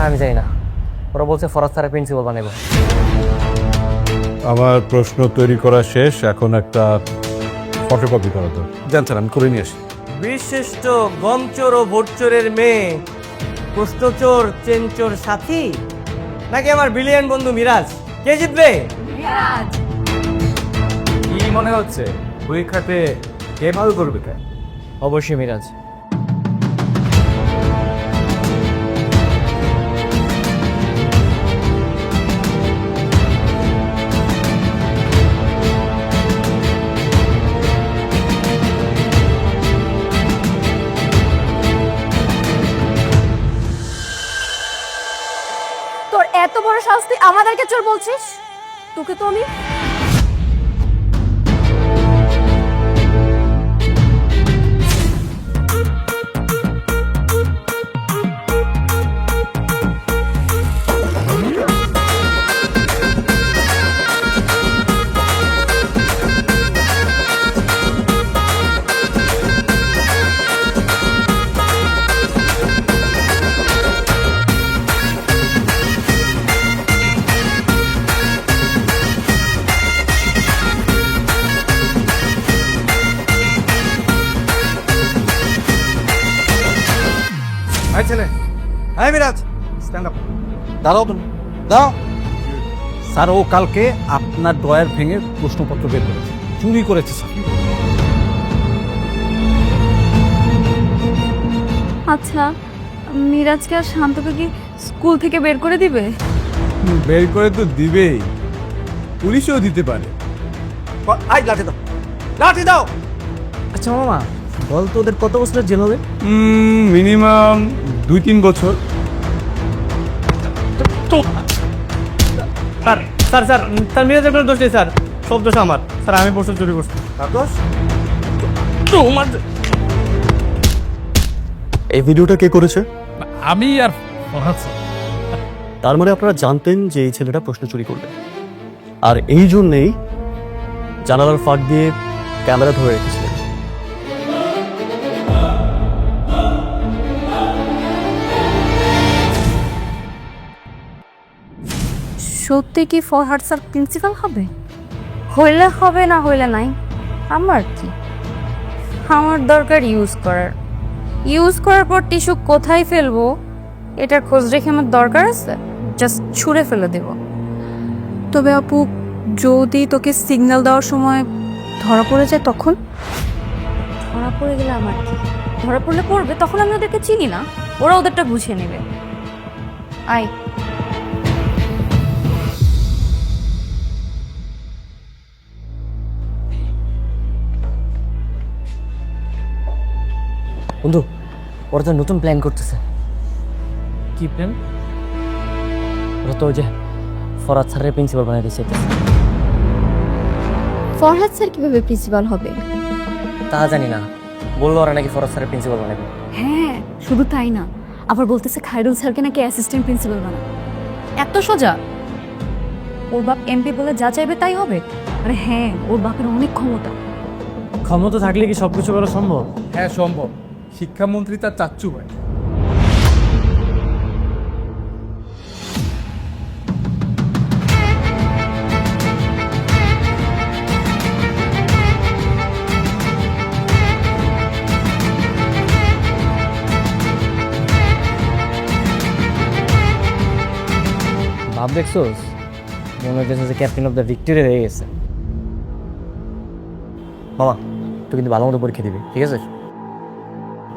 আমি জানি না, ওরা বলছে ফরাজ স্যারের প্রিন্সিপাল বানাবো। আমার প্রশ্ন তৈরি করা শেষ, এখন একটা ফটোকপি করা তো জান স্যার, আমি করে নিয়ে আসি। বিশিষ্ট গমচোর ও ভোটচোরের মেয়ে প্রশ্নচোর চেনচোর সাথী, নাকি আমার বিলিয়ন বন্ধু মিরাজ? কে জিতবে? কি মনে হচ্ছে পরীক্ষাতে কে ভালো করবে? তাই অবশ্যই মিরাজ। তোর এত বড় সাহস তুই আমাদেরকে চোর বলছিস? তোকে তো আমি ছেলে, হ্যাঁ মিরাজ, স্ট্যান্ড আপ। দাঁড়াও তুমি, দাঁড়াও। স্যার, ও কালকে আপনার ড্রয়ার ভেঙে প্রশ্নপত্র বের করেছে, চুরি করেছে স্যার। আচ্ছা, মিরাজকে আর শান্তকে কি স্কুল থেকে বের করে দিবে? বের করে তো দিবেই, পুলিশও দিতে পারে। আই লাঠি দাও, লাঠি দাও। আচ্ছা মামা, বল তো ওদের কত বছরের জেল হবে? মিনিমাম 2-3 বছর। স্যার স্যার স্যার স্যার মিরাজের কোনো দোষ নেই স্যার, সব দোষ আমার। স্যার আমি প্রশ্ন চুরি করছি। এই ভিডিওটা কে করেছে? আমি আর ফরহাদ স্যার। তার মানে আপনারা জানতেন যে এই ছেলেটা প্রশ্ন চুরি করবে, আর এই জন্যেই জানালার ফাঁক দিয়ে ক্যামেরা ধরে রেখেছিলেন। সত্যি কি ফরহাদ স্যার প্রিন্সিপাল হবে? হইলে হবে, না হইলে নাই। আমার কি, আমার দরকার ইউজ করার পর টিস্যু কোথায় ফেলবো এটার খোঁজ রেখে আমার দরকার আছে, জাস্ট ছুঁড়ে ফেলে দেব। তবে আপু, যদি তোকে সিগন্যাল দেওয়ার সময় ধরা পড়ে যায় তখন? ধরা পড়ে গেলে আমার কি? ধরা পড়লে পড়বে, তখন আমি ওদেরকে চিনি না, ওরা ওদেরটা বুঝিয়ে নেবে। আয় বন্ধু, ওরা তো নতুন প্ল্যান করতেছে। কি প্ল্যান? ওরা তো ওই যে ফরাজ স্যারের প্রিন্সিপাল বানাইতে চাইতেছে। ফরহাদ স্যার কিভাবে প্রিন্সিপাল হবে? তা জানি না, বললো ওরা নাকি ফরাজ স্যারের প্রিন্সিপাল বানাবে। হ্যাঁ, শুধু তাই না, আবার বলতেছে খায়রুল স্যারকে নাকি অ্যাসিস্ট্যান্ট প্রিন্সিপাল বানাবে। এত সোজা? ওর বাপ এমপি বলে যা চাইবে তাই হবে? আরে হ্যাঁ, ওর বাপের অনেক ক্ষমতা। ক্ষমতা থাকলে কি সবকিছু করা সম্ভব? হ্যাঁ সম্ভব, শিক্ষামন্ত্রী তার চাচ্চু ভাই। ভাব দেখছোস, মনে হচ্ছে যে ক্যাপ্টেন অফ দ্য ভিক্টোরিয়া হয়ে গেছে। মামা, তুই কিন্তু ভালো মতো পরীক্ষা দিবি, ঠিক আছে?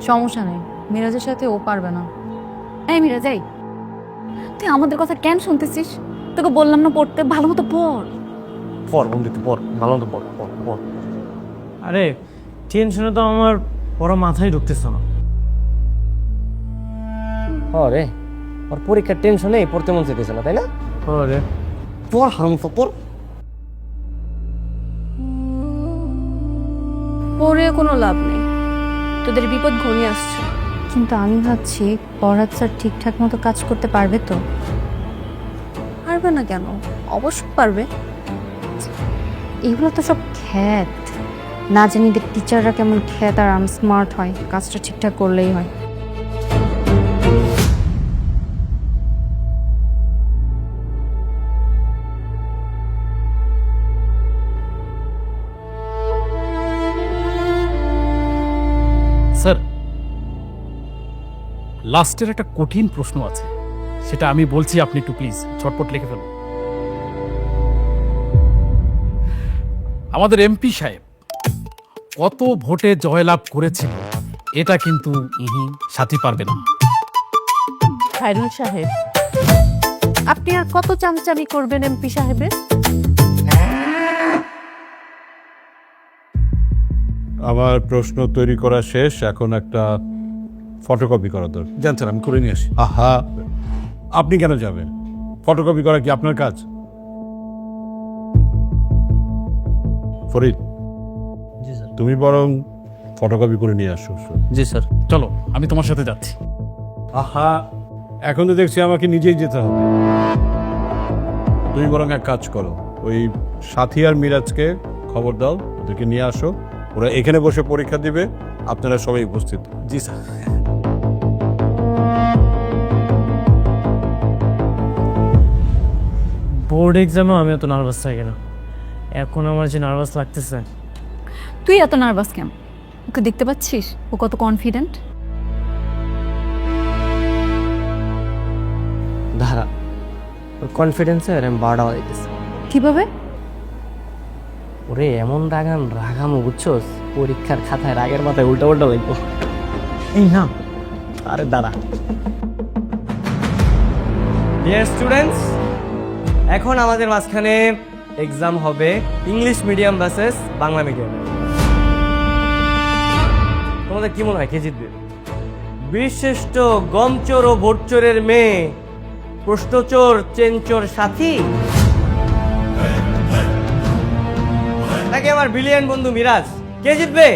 সমস্যা নেই, মিরাজের সাথে ও পারবে না। এই মিরাজ, এই তুই আমাদের কথা কেন শুনতেছিস? তোকে বললাম না পড়তে, ভালো মতো পড়। পর বন্ধু, তুই পর, ভালো মতো পর পর পর। আরে টেনশনে তো আমার ওরা মাথায় ঢুকতেছে না। রে ওর পরীক্ষার টেনশনে পড়তে মন চাইতেছে না, তাই না? আরে পর হারাম পর। পড়ে কোনো লাভ নেই, তোদের বিপদ ঘনিয়ে আসছে। কিন্তু আমি ভাবছি ফরহাদ স্যার ঠিকঠাক মতো কাজ করতে পারবে তো? পারবে না কেন? অবশ্যই পারবে। এগুলো তো সব খ্যাত, না জানি টিচাররা কেমন খ্যাত আর আনস্মার্ট হয়, কাজটা ঠিকঠাক করলেই হয়। লাস্টের একটা কঠিন প্রশ্ন আছে, সেটা আমি বলছি, আপনি একটু প্লিজ ঝটপট লিখে ফেলুন। আমাদের এমপি সাহেব কত ভোটে জয়লাভ করেছিল এটা কিন্তু সাথী পারবে না। খায়রুল সাহেব, আপনি আর কত চামচামি করবেন এমপি সাহেবের? আমার প্রশ্ন তৈরি করা শেষ, এখন একটা ফটোকপি করা দরকার। জানছেন, আমি করে নিয়ে আসি। আহা, আপনি কেন যাবেন? ফটোকপি করা কি আপনার কাজ? ফরিদ, জি স্যার। তুমি বরং ফটোকপি করে নিয়ে আসো। জি স্যার। চলো, আমি তোমার সাথে যাচ্ছি। আহা, এখন তো দেখছি আমাকে নিজেই যেতে হবে। তুমি বরং এক কাজ করো, ওই সাথী আর মিরাজকে খবর দাও, ওদেরকে নিয়ে আসো। ওরা এখানে বসে পরীক্ষা দিবে, আপনারা সবাই উপস্থিত। জি স্যার। বোর্ড এক্সামেও আমি এত নার্ভাস থাকি না, এখন আমার যে নার্ভাস লাগতেছে। তুই এত নার্ভাস কেন? ওকে দেখতে পাচ্ছিস ও কত কনফিডেন্ট। ধারা ওর কনফিডেন্সে আমি বাড়াও দিতেছি। কিভাবে? ওরে এমন রাগামো বুঝছোস, পরীক্ষার খাতায় রাগের মাথায় উল্টা উল্টা লাগবো। এই না, আরে দাঁড়া। ডিয়ার স্টুডেন্টস, এখন আমাদের মাঝখানে এক্সাম হবে English medium versus Bangla medium. তোমাদের কি মনে হয় কে জিতবে? বীরশ্রেষ্ঠ গমচোর ও ভোটচোরের মেয়ে, প্রশ্নচোর চেনচোর সাথী, নাকি আমার ব্রিলিয়ান্ট বন্ধু মিরাজ? কে জিতবে?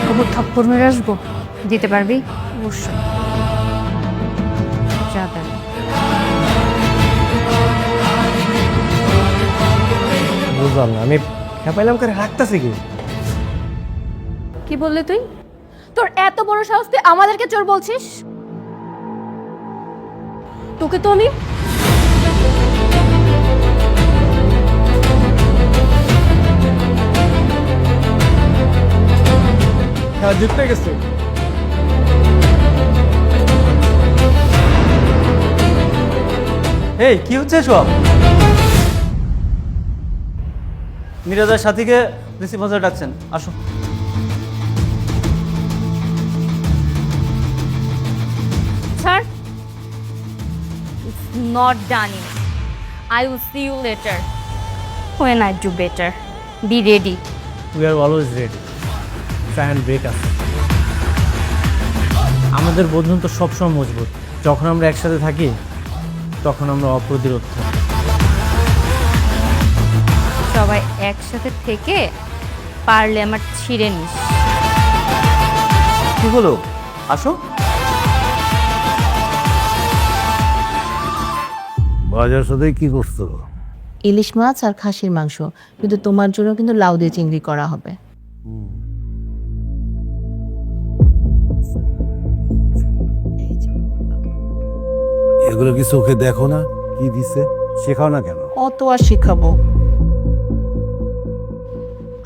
খবর থাপ্পড় মেরে আসবো। দিতে পারবি? অবশ্যই। যা দেখ। বুঝলাম না, আমি খেপাইলাম করে রাখতেছি কি? কি বললি তুই? তোর এত বড় সাহস, তুই আমাদেরকে চোর বলছিস? তোকে তো আমি খেলা জিততে গেছে। এই কি হচ্ছে সব? মিরাজের সাথীকে প্রিন্সিপাল স্যার ডাকছেন, আসো। Sir, it's not done yet. I will see you later when I do better. Be ready. We are always ready. Try and break us. আমাদের বন্ধন তো সবসময় মজবুত। যখন আমরা একসাথে থাকি তখন আমরা অপ্রতিরোধ থাকি। সবাই একসাথে থেকে পারলে আমার ছিঁড়ে নিস। কি হলো? আসো। বাজার সাথে কি করছো? ইলিশ মাছ আর খাসির মাংস, কিন্তু তোমার জন্য কিন্তু লাউ দিয়ে চিংড়ি করা হবে। এগুলো কি চোখে দেখো না কি দিছে? শেখাও না কেন? অত আর শিখাবো?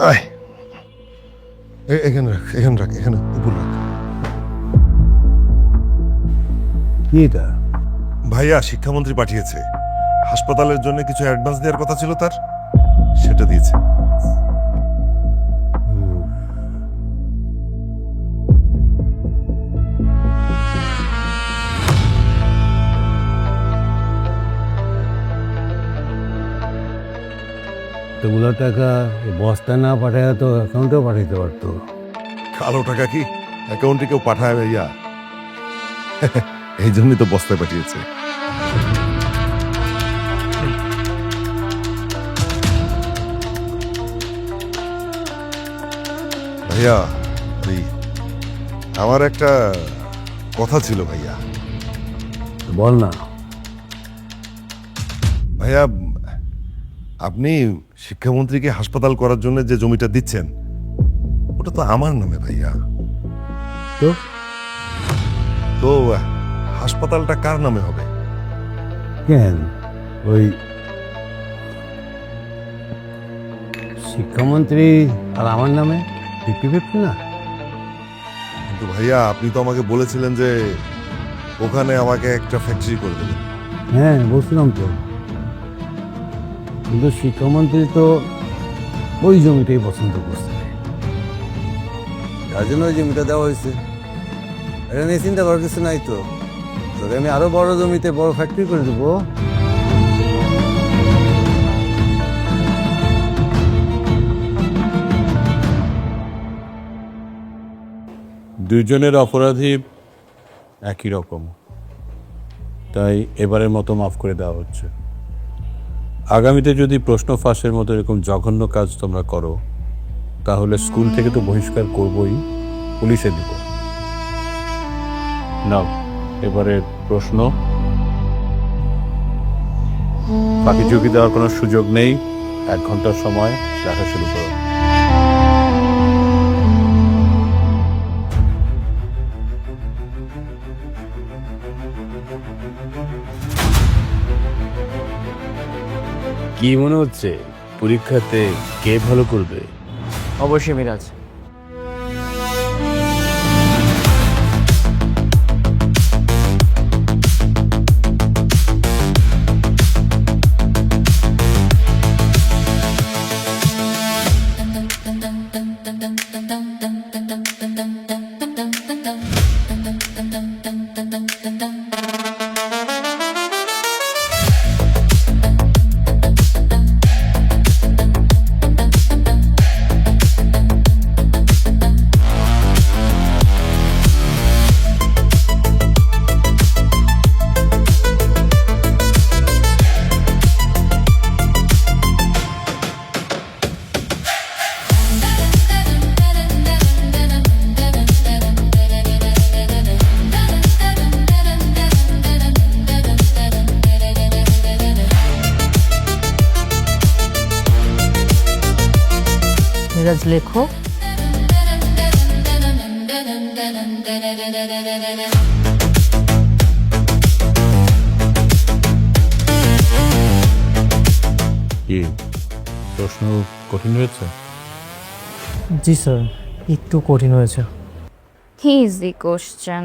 আয় এখানে রাখ, এখানে রাখ, এখানে উপর রাখ। কি এটা? ভাইয়া শিক্ষামন্ত্রী পাঠিয়েছে, হাসপাতালের জন্য কিছু অ্যাডভান্স দেওয়ার কথা ছিল তার, সেটা দিয়েছে। এগুলো টাকা বস্তা না পাঠায় তো অ্যাকাউন্টেও পাঠাইতে পারতো। কালো টাকা কি অ্যাকাউন্টে কেউ পাঠায় ভাইয়া? এই জন্যই তো বস্তায় পাঠিয়েছে। ভাইয়া ওই আমার একটা কথা ছিল ভাইয়া। বল না। ভাইয়া, আপনি শিক্ষামন্ত্রীকে হাসপাতাল করার জন্য যে জমিটা দিচ্ছেন ওটা তো আমার নামে ভাইয়া। তো তো হাসপাতালটা কার নামে হবে? কেন ওই শিক্ষামন্ত্রী আর আমার নামে 50-50 না? কিন্তু ভাইয়া আপনি তো আমাকে বলেছিলেন যে ওখানে আমাকে একটা ফ্যাক্টরি করে দেবেন। হ্যাঁ বলছিলাম তো, কিন্তু শিক্ষামন্ত্রী তো ওই জমিটাই পছন্দ করছে, তার জন্য ওই জমিটা দেওয়া হয়েছে। এটা নিয়ে চিন্তা করার কিছু নাই তো, তোকে আমি আরো বড় জমিতে বড় ফ্যাক্টরি করে দেবো। দুজনের অপরাধী একই রকম, তাই এবারের মতো মাফ করে দেওয়া হচ্ছে। আগামীতে যদি প্রশ্ন ফাঁসের মতো এরকম জঘন্য কাজ তোমরা করো, তাহলে স্কুল থেকে তো বহিষ্কার করবই, পুলিশে দিব। নাও এবারে প্রশ্ন, বাকি ঝুঁকি দেওয়ার কোনো সুযোগ নেই। 1 ঘন্টার সময় লেখা শুরু করো। কি মনে হচ্ছে পরীক্ষাতে কে ভালো করবে? অবশ্যই মিরাজ। মিরাজ লেখো। কি প্রশ্ন কঠিন হয়েছে? জি স্যার, একটু কঠিন হয়েছে। Easy question.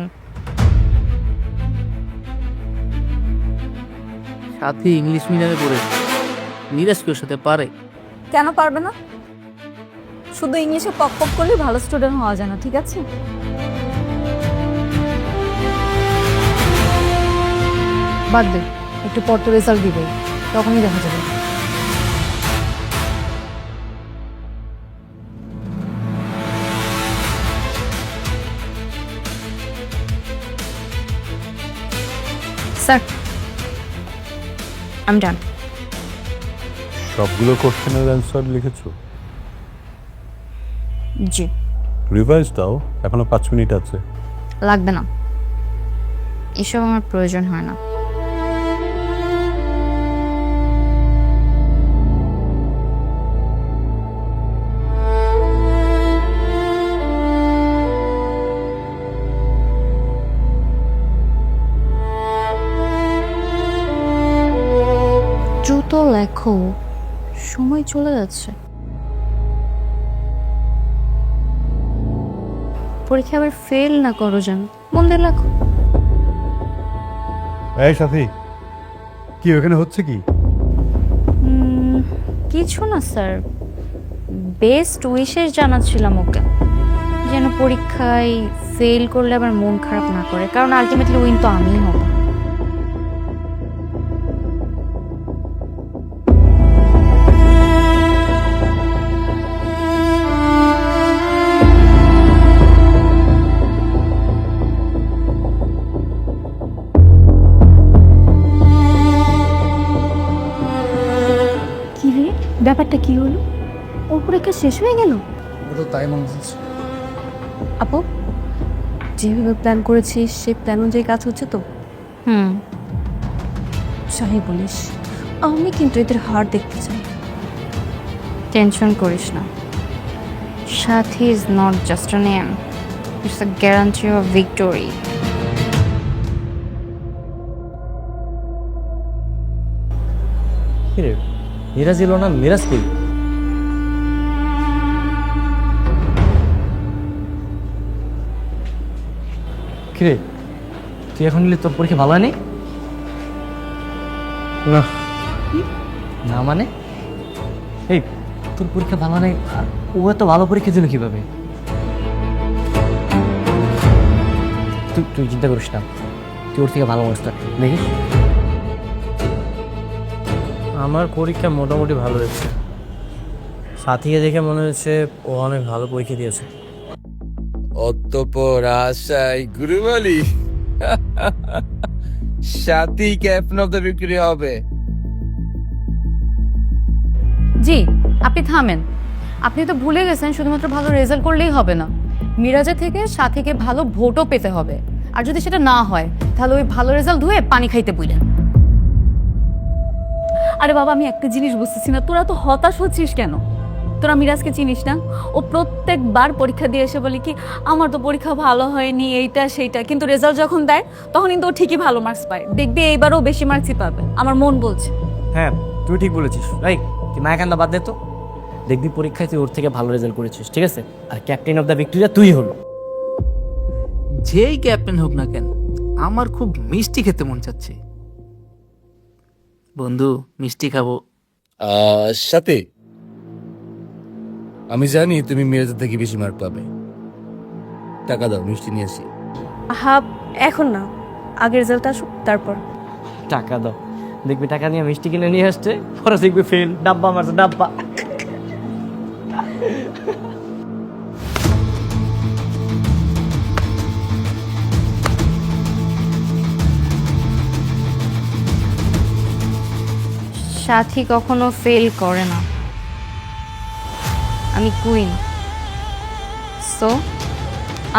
সাথী ইংলিশ মিডিয়ামে পড়েছে, মিরাজ কি ওর সাথে পারে? কেন পারবে না? শুধু ইংলিশে পক পক করলে ভালো স্টুডেন্ট হওয়া যায় না, ঠিক আছে? বাদ দে, একটু পর তো রেজাল্ট দিবে, তখনই দেখা যাবে। Sir, I am done. সবগুলো কোশ্চেনের অ্যান্সার লিখেছো? জি। রিভাইজ দাও, এখনো 5 মিনিট আছে। লাগবে না, এসব আমার প্রয়োজন হয় না। দ্রুত লেখো, সময় চলে যাচ্ছে। পরীক্ষা আবার ফেল না করো যেন, মন দিয়ে লেখো। এই সাথী, কি ওখানে হচ্ছে কি? কিছু না স্যার, বেস্ট উইশেস জানাচ্ছিলাম ওকে, যেন পরীক্ষায় ফেল করলে আবার মন খারাপ না করে, কারণ আলটিমেটলি উইন তো আমিই হব। কি রে, ব্যাপারটা কি হলো? ওর পরীক্ষা শেষ হয়ে গেল? তাই মনে হচ্ছে। আপু, যেভাবে প্ল্যান করেছিস সেই প্ল্যান অনুযায়ী কাজ হচ্ছে তো? যাই বলিস, আমি কিন্তু এদের হার দেখতে চাই। টেনশন করিস না, সাথী is not just a name, it's a guarantee of victory. কিরে, মিরাজ এলো না? মিরাজ কই? কিরে তুই এখন নিলে তোর পরীক্ষা ভালো হয়নি? না না মানে এই তোর পরীক্ষা ভালো নেই আর ও এত ভালো পরীক্ষা দিল কিভাবে? তুই তুই চিন্তা করিস না, তুই ওর থেকে ভালো মার্কস দেখিস। আমার পরীক্ষা মোটামুটি ভালো হয়েছে। সাথীকে দেখে মনে হচ্ছে ও অনেক ভালো পরীক্ষা দিয়েছে। অতঃপর আশাই গুরুবলি সাথী ক্যাপ্টেন অফ দ্য ভিক্টোরি হবে। জি আপনি থামেন, আপনি তো ভুলে গেছেন শুধুমাত্র ভালো রেজাল্ট করলেই হবে না, মিরাজের থেকে সাথীকে ভালো ভোটও পেতে হবে। আর যদি সেটা না হয় তাহলে ওই ভালো রেজাল্ট ধুয়ে পানি খাইতে বললেন। আরে বাবা আমি একটা জিনিস বুঝতেছি না, তোরা তো হতাশ হচ্ছিস কেন? তোরা মিরাজকে চিনিস না? ও প্রত্যেকবার পরীক্ষা দিয়ে এসে বলি কি আমার তো পরীক্ষা ভালো হয়নি এইটা সেইটা, কিন্তু রেজাল্ট যখন দেয় তখন কিন্তু ও ঠিকই ভালো মার্কস পায়। দেখবি এইবারও বেশি মার্কসই পাবে, আমার মন বলছে। হ্যাঁ তুই ঠিক বলেছিস। এই তুই মায়াকান্দা বাদ দে তো, দেখবি পরীক্ষায় তুই ওর থেকে ভালো রেজাল্ট করেছিস, ঠিক আছে? আর ক্যাপ্টেন অফ দ্য ভিক্টোরিয়া তুই হলো। যেই ক্যাপ্টেন হোক না কেন, আমার খুব মিষ্টি খেতে মন চাচ্ছে। বন্ধু মিষ্টি খাবো। সাথে আমি জানি তুমি মিরাজের থেকে বেশি মার্ক পাবে, টাকা দাও মিষ্টি নিয়ে আসি। হ্যাঁ এখন না, আগে রেজাল্ট আসুক তারপর। টাকা দাও, দেখবি টাকা নিয়ে মিষ্টি কিনে নিয়ে আসছে, পরে দেখবি ফেল, ডাব্বা মারছে ডাব্বা। সাথী কখনো ফেল করে না, আমি কুইন, সো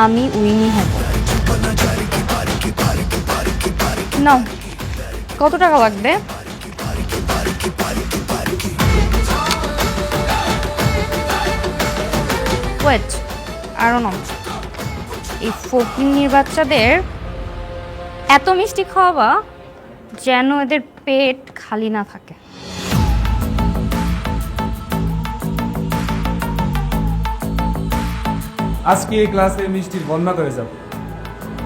আমি উইনই হব। নাও কত টাকা লাগবে? ওয়েট আরো নাও। এই ফকিন্নির বাচ্চাদের এত মিষ্টি খাওয়াবা যেন এদের পেট খালি না থাকে। আজকে এই ক্লাসে মিষ্টির বন্যা করে যাব।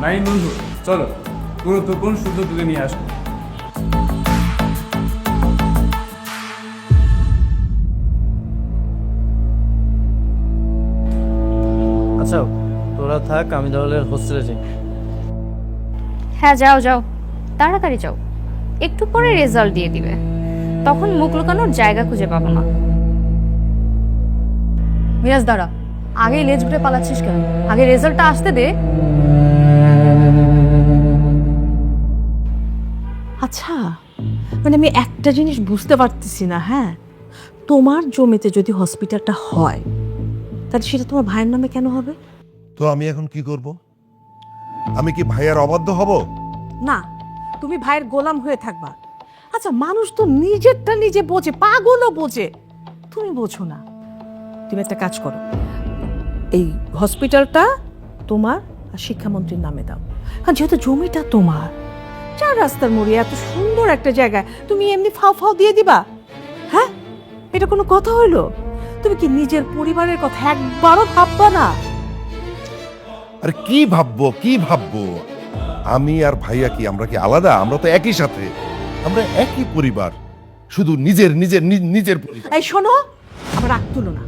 নাই বন্ধু চলো গুরুত্বপূর্ণ সূত্র তুলে নিয়ে আসবো। আচ্ছা তোরা থাক, আমি তাহলে হোস্টেলে যাই। হ্যাঁ যাও যাও, তাড়াতাড়ি যাও, একটু পরে রেজাল্ট দিয়ে দিবে, তখন মুখ লুকানোর জায়গা খুঁজে পাবো না। মিরাজ দাঁড়া, আগে লেজ ঘুরে পালাচ্ছিস কেন? আগে রেজাল্টটা আসতে দে। আচ্ছা মানে আমি একটা জিনিস বুঝতে পারতেছি না, হ্যাঁ তোমার জমিতে যদি হসপিটালটা হয় তাহলে সেটা তোমার ভাইয়ের নামে কেন হবে? তো আমি এখন কি করব? আমি কি ভাইয়ার অবাধ্য হব? না, তুমি ভাইয়ের গোলাম হয়ে থাকবা। আচ্ছা মানুষ তো নিজেরটা নিজে বোঝে, পাগলও বোঝে, তুমি বোঝো না। তুমি একটা কাজ করো, এই হসপিটালটা তোমার আর শিক্ষামন্ত্রীর নামে দাও। কারণ যেহেতু জমিটা তোমার, চার রাস্তার মোড়ে এত সুন্দর একটা জায়গায় তুমি এমনি ফাও ফাও দিয়ে দিবা? হ্যাঁ এটা কোনো কথা হইলো? তুমি কি নিজের পরিবারের কথা একবারও ভাববা না? আরে কি ভাববো কি ভাববো? আমি আর ভাইয়া কি আমরা কি আলাদা? আমরা তো একই সাথে, আমরা একই পরিবার, শুধু নিজের নিজের নিজের পরিবার। এই শোনো, আমার রাগ তুলো না।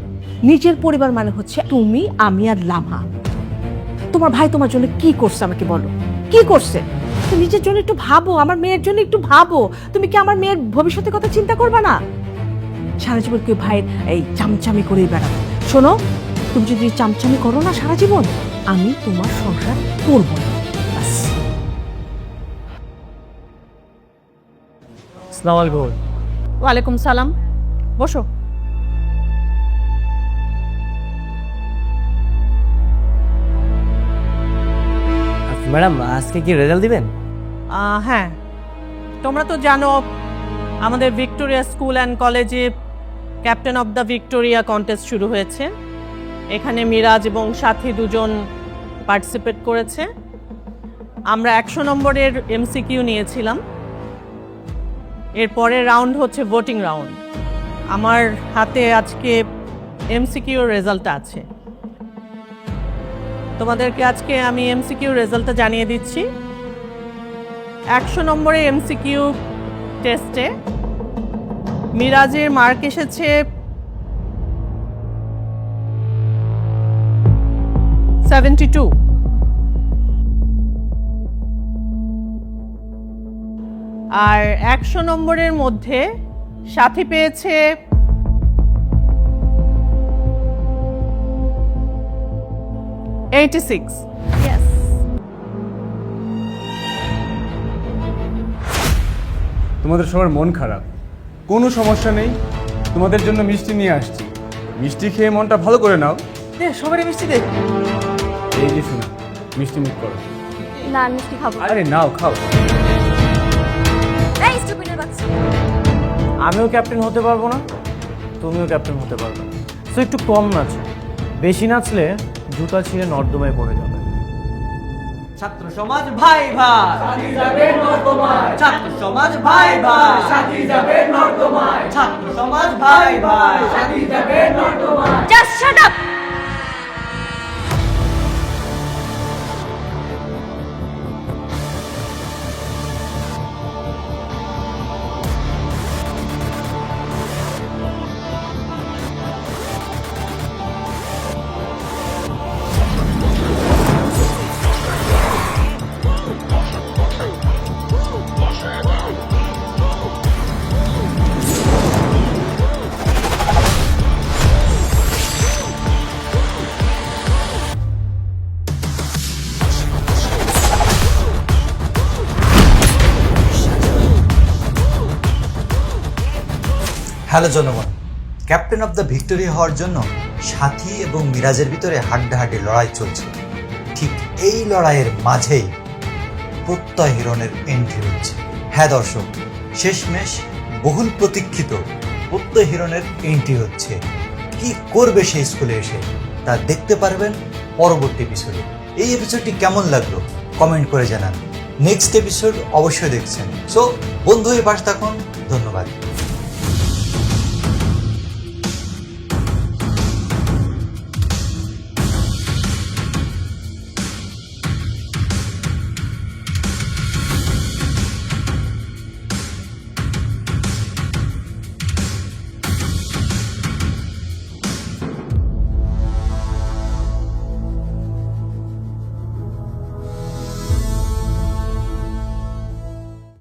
নিজের পরিবার মানে হচ্ছে তুমি, আমি আর লামা। তোমার ভাই তোমার জন্য কি করছে আমাকে বলো, কি করছে? তো নিজের জন্য একটু ভাবো, আমার মেয়ের জন্য একটু ভাবো। তুমি কি আমার মেয়ের ভবিষ্যতের কথা চিন্তা করবে না? সারা জীবন কেউ ভাইয়ের এই চামচামি করেই বেড়াবে। শোনো, তুমি যদি চামচামি করো না সারা জীবন, আমি তোমার সংসার করবো না। ব্যাস। আসসালামু আলাইকুম। ওয়ালাইকুম সালাম, বসো। ম্যাডাম আজকে কি রেজাল্ট দিবেন? হ্যাঁ, তোমরা তো জানো আমাদের ভিক্টোরিয়া স্কুল অ্যান্ড কলেজে captain of the Victoria contest শুরু হয়েছে। এখানে মিরাজ এবং সাথী দুজন পার্টিসিপেট করেছে। আমরা 100 নম্বরের এমসিকিউ নিয়েছিলাম। এর পরের রাউন্ড হচ্ছে ভোটিং রাউন্ড। আমার হাতে আজকে এমসিকিউর রেজাল্ট আছে। তোমাদেরকে আজকে আমি এমসিকিউ রেজাল্টটা জানিয়ে দিচ্ছি। 100 নম্বরের এমসিকিউ টেস্টে মিরাজের মার্ক এসেছে 72। আর 100 নম্বরের মধ্যে সাথী পেয়েছে 86। Yes. তোমাদের সবার মন খারাপ, কোনো সমস্যা নেই, তোমাদের জন্য মিষ্টি নিয়ে আসছি। মিষ্টি খেয়ে মনটা ভালো করে নাও। সবারই মিষ্টি দে। এই যে শোনো, মিষ্টি মুখ করো। না মিষ্টি খাবো না। আরে নাও, খাও। এই স্টুপিডের বাচ্চা। আমিও ক্যাপ্টেন হতে পারবো না, তুমিও ক্যাপ্টেন হতে পারবে না। তো একটু কম নাচো, বেশি নাচলে জুতা ছিঁড়ে নর্দমায় পড়ে যাবে। ছাত্র সমাজ ভাই ভাই সাথী যাবে নর্দমায়, ছাত্র সমাজ ভাই ভাই সাথী যাবে নর্দমায়, ছাত্র সমাজ ভাই ভাই সাথী যাবে নর্দমায়। Just shut up. হ্যালো জনগণ, ক্যাপ্টেন অফ দ্য ভিক্টোরি হওয়ার জন্য সাথী এবং মিরাজের ভিতরে হাড্ডাহাড্ডি লড়াই চলছে। ঠিক এই লড়াইয়ের মাঝেই প্রত্যয় হিরণের এন্ট্রি হচ্ছে। হ্যাঁ দর্শক, শেষমেশ বহুল প্রতীক্ষিত প্রত্যয় হিরণের এন্ট্রি হচ্ছে। কি করবে সেই স্কুলে এসে তা দেখতে পারবেন পরবর্তী এপিসোডে। এই এপিসোডটি কেমন লাগলো কমেন্ট করে জানান। নেক্সট এপিসোড অবশ্যই দেখছেন। সো বন্ধু হয়ে পাশে থাকুন। ধন্যবাদ।